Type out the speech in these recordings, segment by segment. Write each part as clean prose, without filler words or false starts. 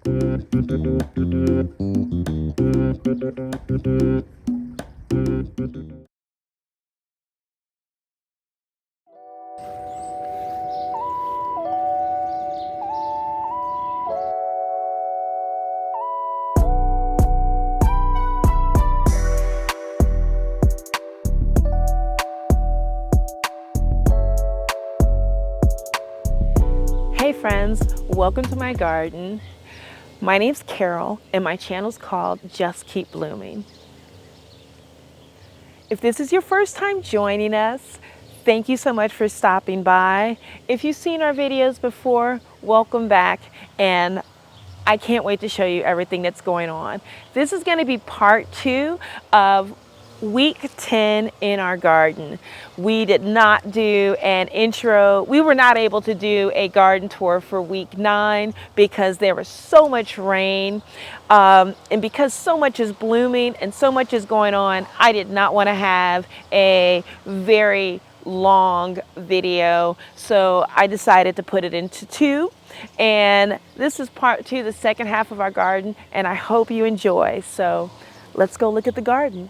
Hey friends, welcome to my garden. My name's Carol and my channel's called Just Keep Blooming. If this is your first time joining us, thank you so much for stopping by. If you've seen our videos before, welcome back, and I can't wait to show you everything that's going on. This is going to be part 2 of week 10 in our garden. We did not do an intro. We were not able to do a garden tour for week 9 because there was so much rain. And because so much is blooming and so much is going on, I did not want to have a very long video. So I decided to put it into 2. And this is part 2, the second half of our garden, and I hope you enjoy. So let's go look at the garden.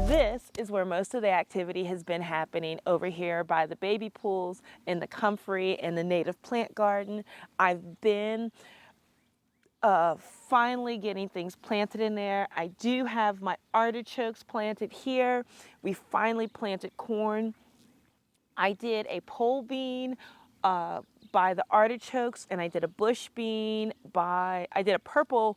This is where most of the activity has been happening, over here by the baby pools and the comfrey and the native plant garden. I've been finally getting things planted in there. I do have my artichokes planted here. We finally planted corn. I did a pole bean by the artichokes, and I did a bush bean I did a purple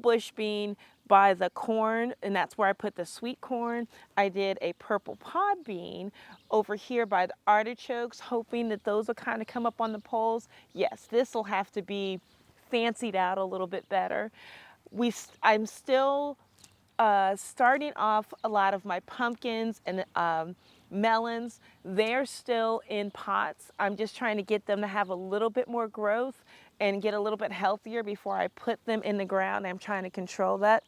bush bean by the corn, and that's where I put the sweet corn. I did a purple pod bean over here by the artichokes, hoping that those will kind of come up on the poles. Yes, this will have to be fancied out a little bit better. I'm still starting off a lot of my pumpkins and melons. They're still in pots. I'm just trying to get them to have a little bit more growth and get a little bit healthier before I put them in the ground. I'm trying to control that.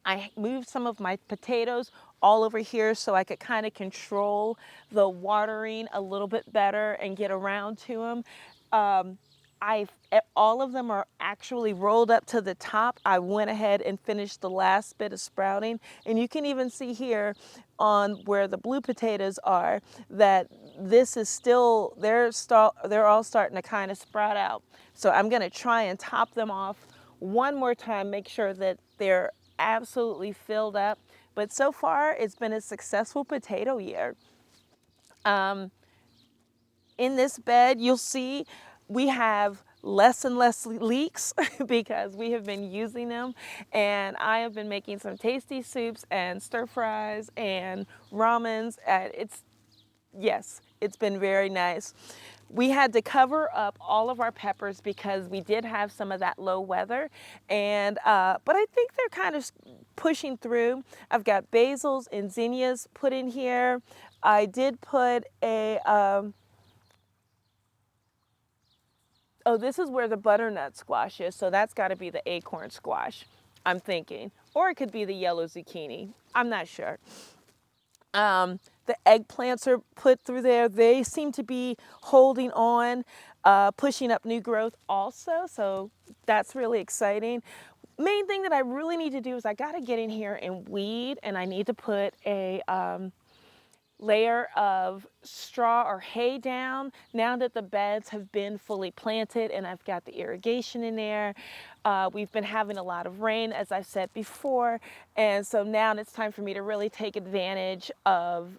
I moved some of my potatoes all over here so I could kind of control the watering a little bit better and get around to them. All of them are actually rolled up to the top. I went ahead and finished the last bit of sprouting, and you can even see here on where the blue potatoes are that this is still, they're all starting to kind of sprout out. So I'm going to try and top them off one more time, make sure that they're absolutely filled up. But so far, it's been a successful potato year. In this bed, you'll see we have less and less leeks because we have been using them, and I have been making some tasty soups and stir fries and ramens. It's been very nice. We had to cover up all of our peppers because we did have some of that low weather, and but I think they're kind of pushing through. I've got basils and zinnias put in here. I did put a oh, this is where the butternut squash is, so that's got to be the acorn squash, I'm thinking. Or it could be the yellow zucchini. I'm not sure. The eggplants are put through there. They seem to be holding on, pushing up new growth also, so that's really exciting. Main thing that I really need to do is I got to get in here and weed, and I need to put a layer of straw or hay down now that the beds have been fully planted and I've got the irrigation in there. We've been having a lot of rain, as I said before, and so now it's time for me to really take advantage of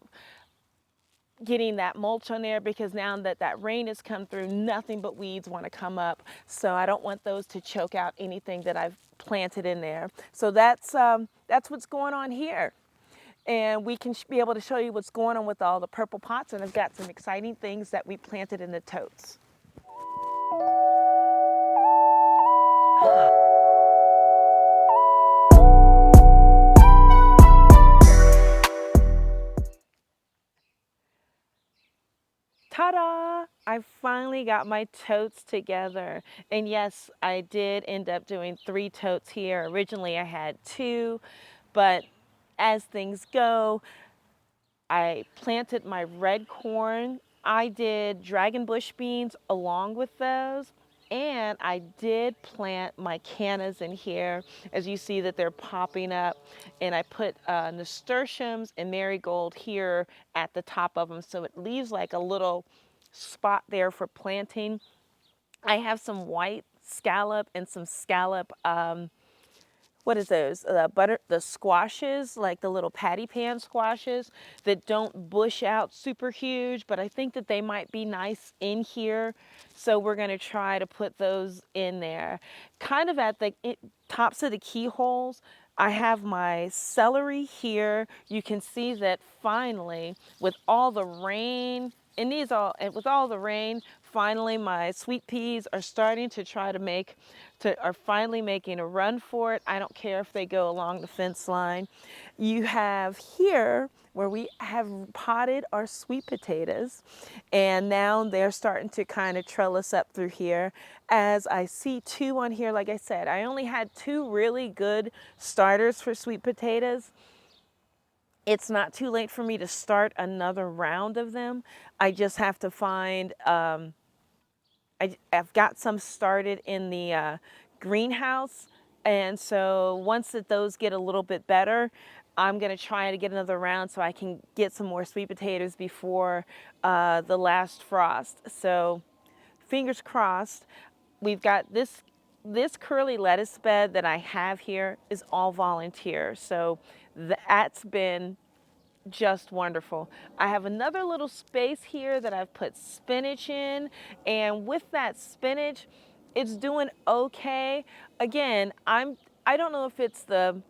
getting that mulch on there, because now that that rain has come through, nothing but weeds want to come up, so I don't want those to choke out anything that I've planted in there. So that's what's going on here. And we can be able to show you what's going on with all the purple pots, and I've got some exciting things that we planted in the totes. Ta-da! I finally finally got my totes together. And yes, I did end up doing 3 totes here. Originally I had 2, but as things go, I planted my red corn. I did dragon bush beans along with those. And I did plant my cannas in here. As you see that they're popping up. And I put nasturtiums and marigold here at the top of them. So it leaves like a little spot there for planting. I have some white scallop and some scallop what is those? The squashes, like the little patty pan squashes that don't bush out super huge, but I think that they might be nice in here. So we're going to try to put those in there. Kind of at the tops of the keyholes, I have my celery here. You can see that finally, with all the rain, and with all the rain, finally my sweet peas are starting to are finally making a run for it. I don't care if they go along the fence line. You have here where we have potted our sweet potatoes, and now they're starting to kind of trellis up through here. As I see 2 on here, like I said, I only had 2 really good starters for sweet potatoes. It's not too late for me to start another round of them. I just have to find, I've got some started in the greenhouse. And so once those get a little bit better, I'm going to try to get another round so I can get some more sweet potatoes before the last frost. So fingers crossed. We've got this curly lettuce bed that I have here is all volunteer. So that's been just wonderful. I have another little space here that I've put spinach in, and with that spinach, it's doing okay. Again, I don't know if it's the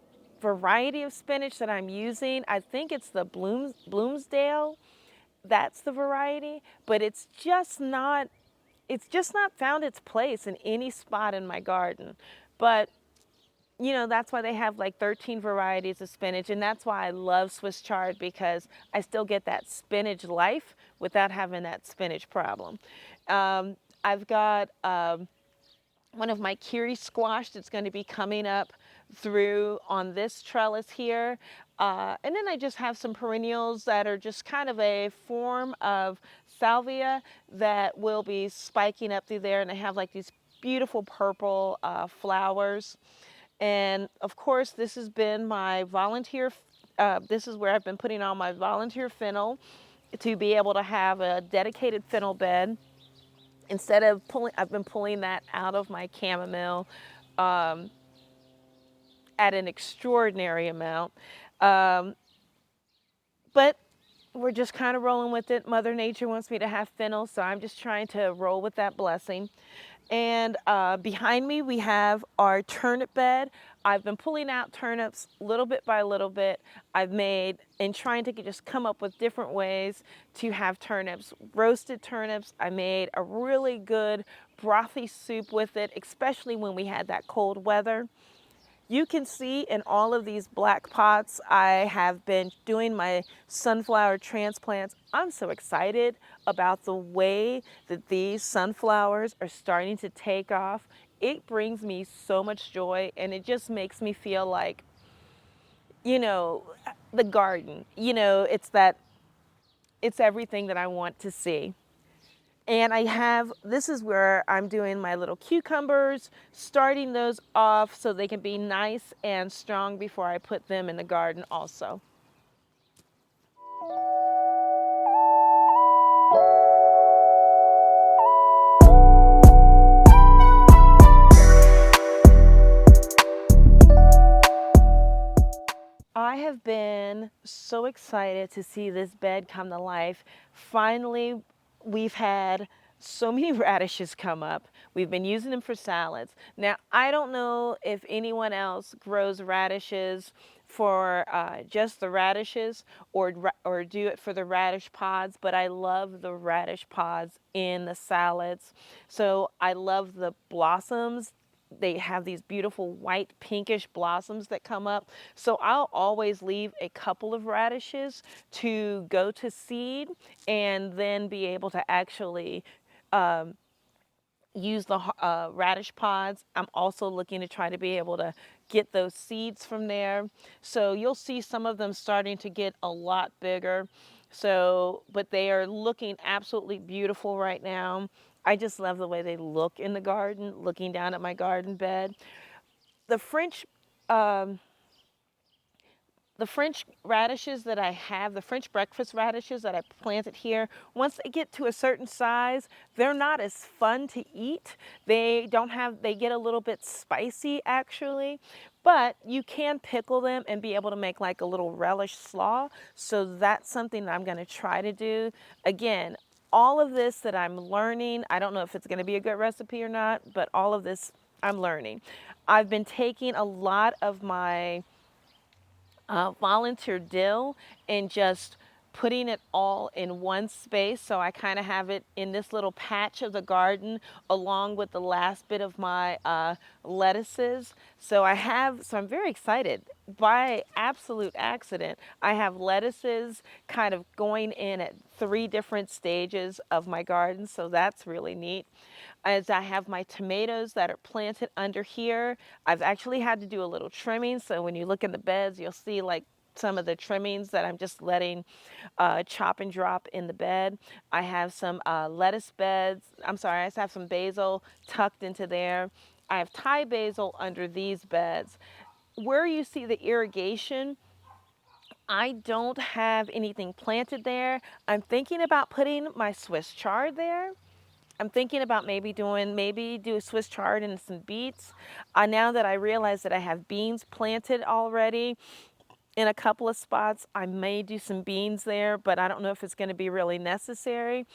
variety of spinach that I'm using. I think it's the Bloomsdale. That's the variety, but it's just not found its place in any spot in my garden. But that's why they have like 13 varieties of spinach, and that's why I love Swiss chard, because I still get that spinach life without having that spinach problem. I've got one of my kiri squash that's going to be coming up through on this trellis here. And then I just have some perennials that are just kind of a form of salvia that will be spiking up through there, and they have like these beautiful purple flowers. And of course, this has been my volunteer, this is where I've been putting on my volunteer fennel to be able to have a dedicated fennel bed. Instead of I've been pulling that out of my chamomile at an extraordinary amount. But we're just kind of rolling with it. Mother Nature wants me to have fennel, so I'm just trying to roll with that blessing. And behind me, we have our turnip bed. I've been pulling out turnips little bit by little bit. I've made, and trying to just come up with different ways to have turnips. Roasted turnips. I made a really good brothy soup with it, especially when we had that cold weather. You can see in all of these black pots, I have been doing my sunflower transplants. I'm so excited about the way that these sunflowers are starting to take off. It brings me so much joy, and it just makes me feel like, the garden, it's everything that I want to see. And this is where I'm doing my little cucumbers, starting those off so they can be nice and strong before I put them in the garden also. I have been so excited to see this bed come to life. Finally, we've had so many radishes come up. We've been using them for salads. Now, I don't know if anyone else grows radishes for just the radishes or do it for the radish pods, but I love the radish pods in the salads. So I love the blossoms. They have these beautiful white pinkish blossoms that come up. So I'll always leave a couple of radishes to go to seed and then be able to actually use the radish pods. I'm also looking to try to be able to get those seeds from there. So you'll see some of them starting to get a lot bigger. So, but they are looking absolutely beautiful right now. I just love the way they look in the garden, looking down at my garden bed. The French the French radishes that I have, the French breakfast radishes that I planted here, once they get to a certain size, they're not as fun to eat. They get a little bit spicy actually, but you can pickle them and be able to make like a little relish slaw. So that's something that I'm going to try to do. Again, all of this that I'm learning, I don't know if it's going to be a good recipe or not, but all of this I'm learning. I've been taking a lot of my volunteer dill and just putting it all in one space. So I kind of have it in this little patch of the garden along with the last bit of my lettuces. So I'm very excited. By absolute accident, I have lettuces kind of going in at 3 different stages of my garden. So that's really neat. As I have my tomatoes that are planted under here, I've actually had to do a little trimming. So when you look in the beds, you'll see like some of the trimmings that I'm just letting chop and drop in the bed. I have some lettuce beds. I'm sorry, I have some basil tucked into there. I have Thai basil under these beds. Where you see the irrigation, I don't have anything planted there. I'm thinking about putting my Swiss chard there. I'm thinking about maybe do a Swiss chard and some beets. Now that I realize that I have beans planted already in a couple of spots, I may do some beans there, but I don't know if it's going to be really necessary.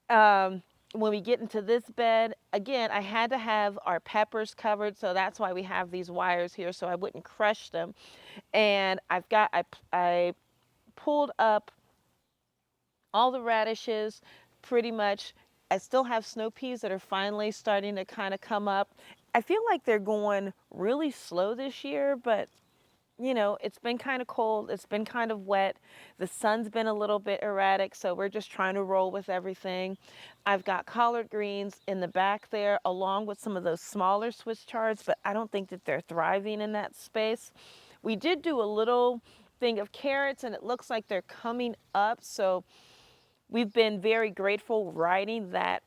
When we get into this bed, again, I had to have our peppers covered, so that's why we have these wires here so I wouldn't crush them. And I pulled up all the radishes pretty much. I still have snow peas that are finally starting to kind of come up. I feel like they're going really slow this year, but it's been kind of cold. It's been kind of wet. The sun's been a little bit erratic, so we're just trying to roll with everything. I've got collard greens in the back there, along with some of those smaller Swiss chards, but I don't think that they're thriving in that space. We did do a little thing of carrots, and it looks like they're coming up, so we've been very grateful riding that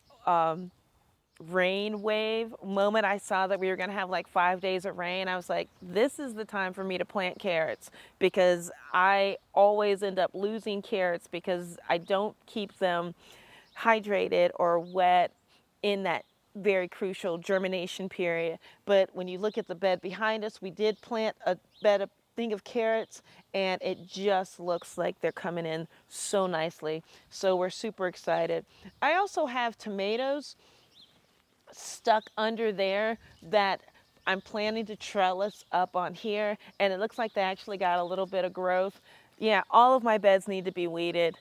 rain wave. Moment I saw that we were going to have like 5 days of rain, I was like, this is the time for me to plant carrots, because I always end up losing carrots because I don't keep them hydrated or wet in that very crucial germination period. But when you look at the bed behind us, we did plant a bed of thing of carrots, and it just looks like they're coming in so nicely. So we're super excited. I also have tomatoes stuck under there that I'm planning to trellis up on here, and it looks like they actually got a little bit of growth. Yeah, all of my beds need to be weeded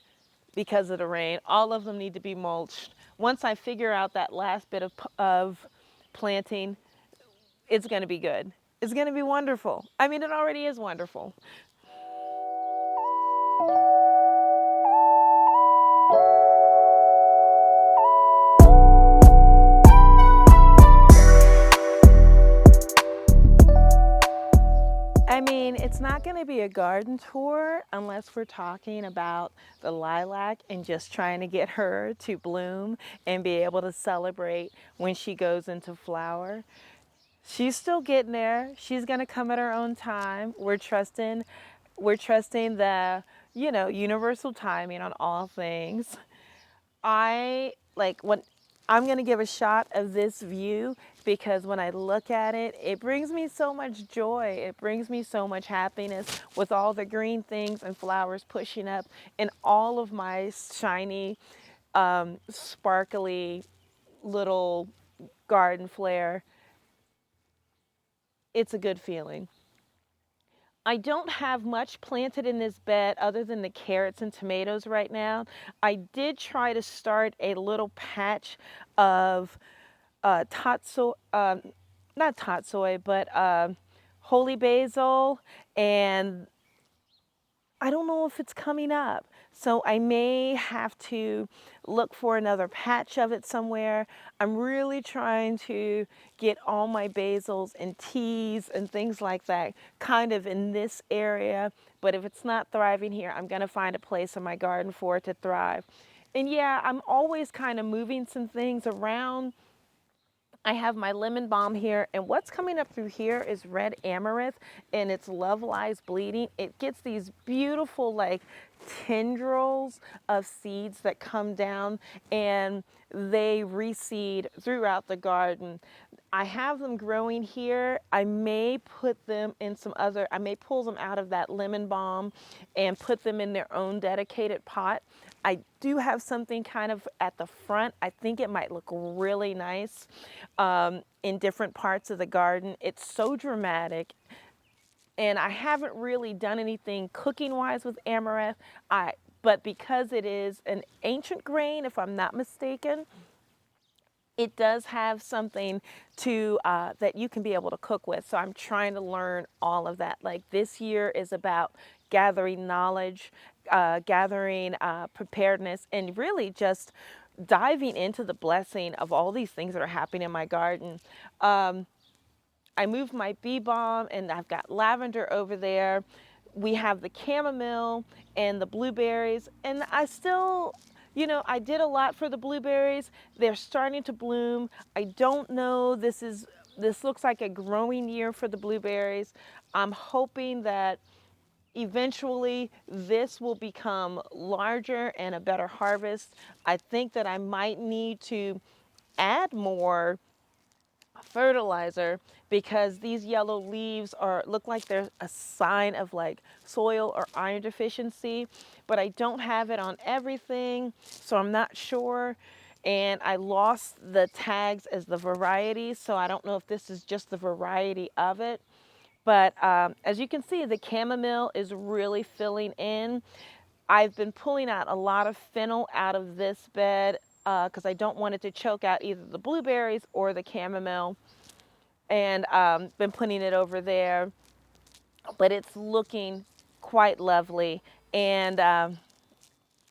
because of the rain. All of them need to be mulched. Once I figure out that last bit of planting, it's going to be good. It's going to be wonderful. I mean, it already is wonderful. I mean, it's not going to be a garden tour unless we're talking about the lilac and just trying to get her to bloom and be able to celebrate when she goes into flower. She's still getting there. She's going to come at her own time. We're trusting the, universal timing on all things. I like when I'm going to give a shot of this view, because when I look at it, it brings me so much joy. It brings me so much happiness with all the green things and flowers pushing up and all of my shiny, sparkly little garden flair. It's a good feeling. I don't have much planted in this bed other than the carrots and tomatoes right now. I did try to start a little patch of tatsoi, not tatsoi, but holy basil, and I don't know if it's coming up. So I may have to look for another patch of it somewhere. I'm really trying to get all my basils and teas and things like that kind of in this area. But if it's not thriving here, I'm going to find a place in my garden for it to thrive. And yeah, I'm always kind of moving some things around. I have my lemon balm here, and what's coming up through here is red amaranth, and it's love lies bleeding. It gets these beautiful like tendrils of seeds that come down, and they reseed throughout the garden. I have them growing here. I may put them in some other, I may pull them out of that lemon balm and put them in their own dedicated pot. I do have something kind of at the front. I think it might look really nice in different parts of the garden. It's so dramatic. And I haven't really done anything cooking wise with amaranth. But because it is an ancient grain, if I'm not mistaken, it does have something to that you can be able to cook with. So I'm trying to learn all of that. Like this year is about gathering knowledge, gathering preparedness, and really just diving into the blessing of all these things that are happening in my garden. I moved my bee balm, and I've got lavender over there. We have the chamomile and the blueberries, and I still, you know, I did a lot for the blueberries. They're starting to bloom. I don't know, this looks like a growing year for the blueberries. I'm hoping that eventually this will become larger and a better harvest. I think that I might need to add more fertilizer because these yellow leaves look like they're a sign of like soil or iron deficiency, but I don't have it on everything, so I'm not sure. And I lost the tags as the variety, so I don't know if this is just the variety of it. But as you can see, the chamomile is really filling in. I've been pulling out a lot of fennel out of this bed because I don't want it to choke out either the blueberries or the chamomile. And been putting it over there. But it's looking quite lovely. And I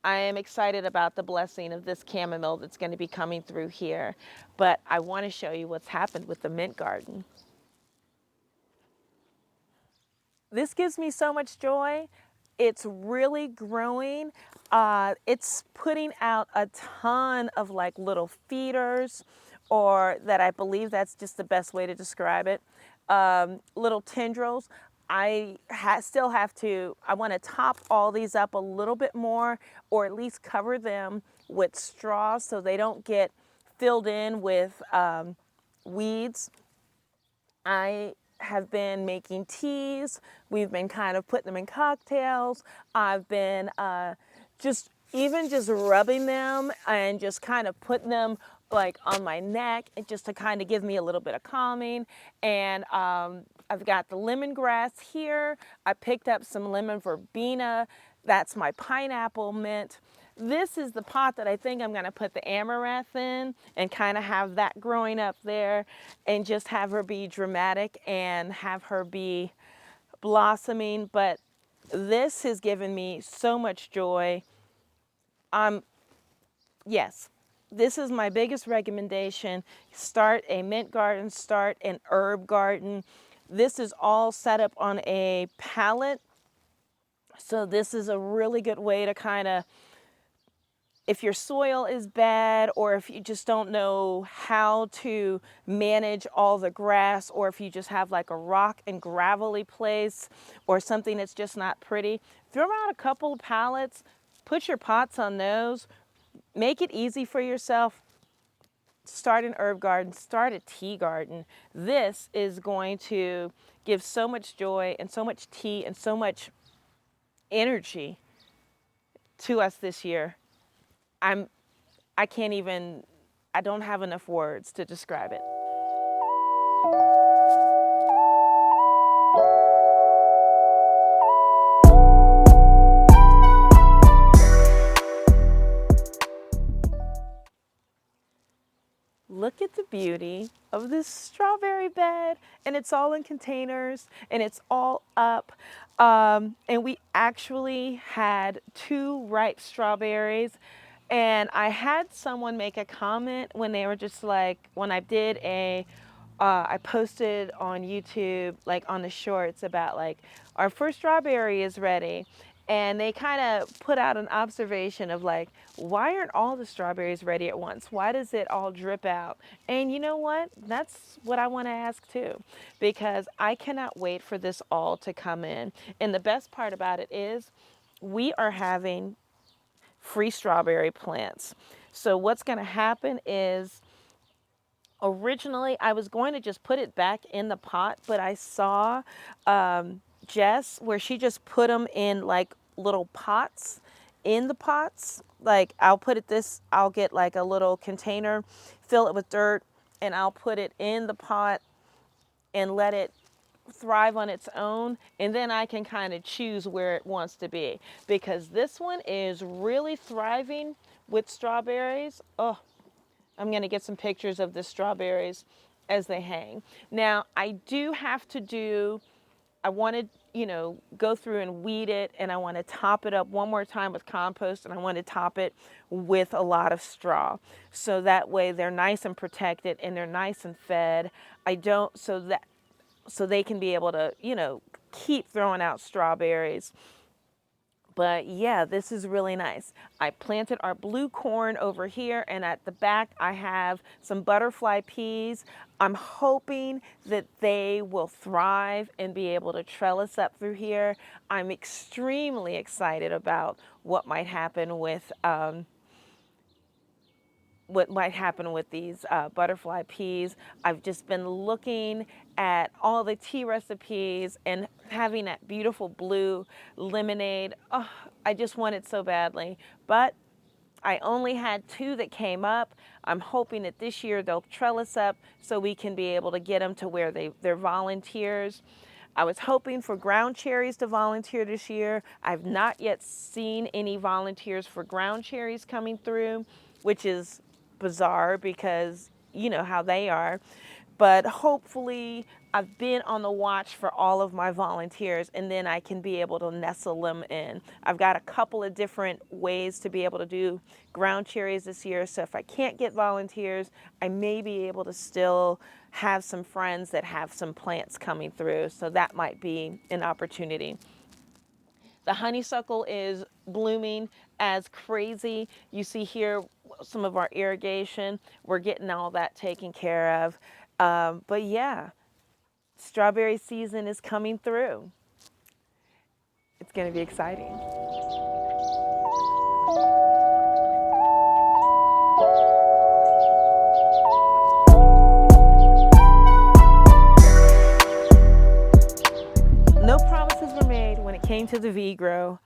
am excited about the blessing of this chamomile that's going to be coming through here. But I want to show you what's happened with the mint garden. This gives me so much joy. It's really growing. It's putting out a ton of like little feeders, or that I believe that's just the best way to describe it. Little tendrils. I still have to, I want to top all these up a little bit more, or at least cover them with straw so they don't get filled in with weeds. I have been making teas. We've been kind of putting them in cocktails. I've been just rubbing them and just kind of putting them like on my neck, just to kind of give me a little bit of calming. And I've got the lemongrass here. I picked up some lemon verbena. That's my pineapple mint. This is the pot that I think I'm going to put the amaranth in and kind of have that growing up there and just have her be dramatic and have her be blossoming. But this has given me so much joy. Yes, this is my biggest recommendation. Start a mint garden, start an herb garden. This is all set up on a pallet. So this is a really good way to kind of, if your soil is bad, or if you just don't know how to manage all the grass, or if you just have like a rock and gravelly place or something that's just not pretty, throw out a couple of pallets, put your pots on those, make it easy for yourself. Start an herb garden, start a tea garden. This is going to give so much joy and so much tea and so much energy to us this year. I can't even, I don't have enough words to describe it. Look at the beauty of this strawberry strawberry bed, and it's all in containers, and it's all up. And we actually had 2 ripe strawberries. And I had someone make a comment when they were just like, when I did I posted on YouTube, like on the shorts, about like, our first strawberry is ready. And they kind of put out an observation of like, why aren't all the strawberries ready at once? Why does it all drip out? And you know what? That's what I want to ask too, because I cannot wait for this all to come in. And the best part about it is we are having free strawberry plants. So what's going to happen is, originally I was going to just put it back in the pot, but I saw Jess where she just put them in like little pots in the pots. Like I'll get like a little container, fill it with dirt, and I'll put it in the pot and let it thrive on its own, and then I can kind of choose where it wants to be, because this one is really thriving with strawberries. Oh, I'm going to get some pictures of the strawberries as they hang. Now, I do have to I want to, go through and weed it, and I want to top it up one more time with compost, and I want to top it with a lot of straw. So that way they're nice and protected and they're nice and fed. So they can be able to, keep throwing out strawberries. But yeah, this is really nice. I planted our blue corn over here, and at the back I have some butterfly peas. I'm hoping that they will thrive and be able to trellis up through here. I'm extremely excited about what might happen with these butterfly peas. I've just been looking at all the tea recipes and having that beautiful blue lemonade. Oh, I just want it so badly. But I only had 2 that came up. I'm hoping that this year they'll trellis up so we can be able to get them to where they're volunteers. I was hoping for ground cherries to volunteer this year. I've not yet seen any volunteers for ground cherries coming through, which is bizarre because you know how they are. But hopefully I've been on the watch for all of my volunteers, and then I can be able to nestle them in. I've got a couple of different ways to be able to do ground cherries this year. So if I can't get volunteers, I may be able to still have some friends that have some plants coming through. So that might be an opportunity. The honeysuckle is blooming as crazy. You see here some of our irrigation. We're getting all that taken care of. But yeah, strawberry season is coming through. It's going to be exciting. No promises were made when it came to the V-Grow.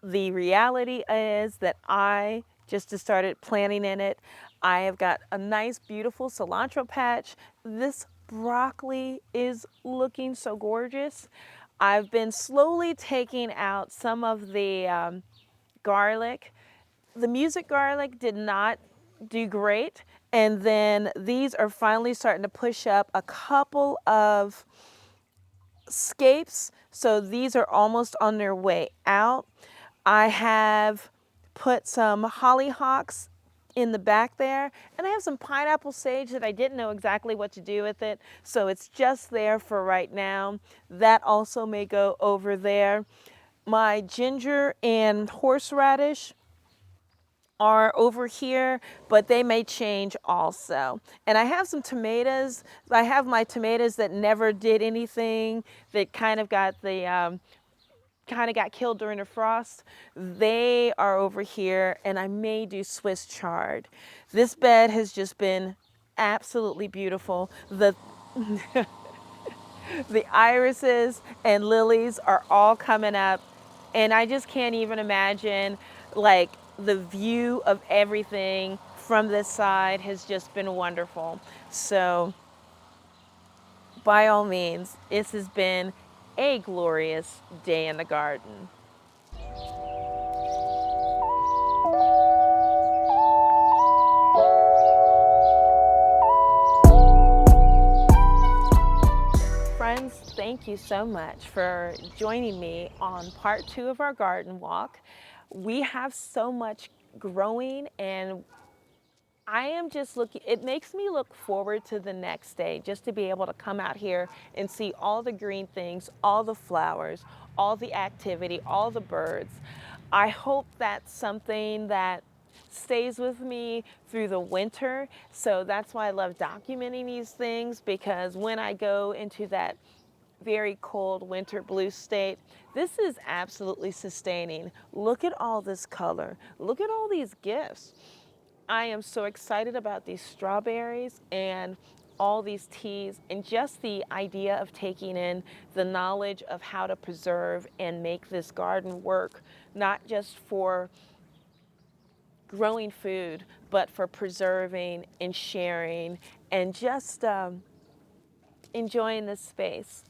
The reality is that I just started planting in it. I have got a nice, beautiful cilantro patch. This broccoli is looking so gorgeous. I've been slowly taking out some of the garlic. The music garlic did not do great. And then these are finally starting to push up a couple of scapes. So these are almost on their way out. I have put some hollyhocks in the back there, and I have some pineapple sage that I didn't know exactly what to do with it, so it's just there for right now. That also may go over there. My ginger and horseradish are over here, but they may change also. And I have some tomatoes. I have my tomatoes that never did anything, that kind of got killed during the frost. They are over here, and I may do Swiss chard. This bed has just been absolutely beautiful. The irises and lilies are all coming up, and I just can't even imagine, like, the view of everything from this side has just been wonderful. So by all means, this has been a glorious day in the garden. friends, thank you so much for joining me on part 2 of our garden walk. We have so much growing, and I am just looking, it makes me look forward to the next day just to be able to come out here and see all the green things, all the flowers, all the activity, all the birds. I hope that's something that stays with me through the winter. So that's why I love documenting these things, because when I go into that very cold winter blue state, this is absolutely sustaining. Look at all this color. Look at all these gifts. I am so excited about these strawberries and all these teas, and just the idea of taking in the knowledge of how to preserve and make this garden work, not just for growing food, but for preserving and sharing and just enjoying this space.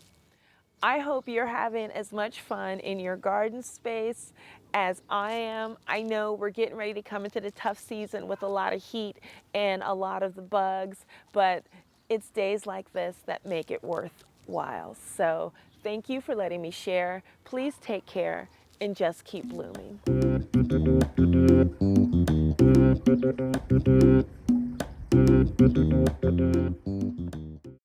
I hope you're having as much fun in your garden space as I am. I know we're getting ready to come into the tough season with a lot of heat and a lot of the bugs, but it's days like this that make it worthwhile. So thank you for letting me share. Please take care and just keep blooming.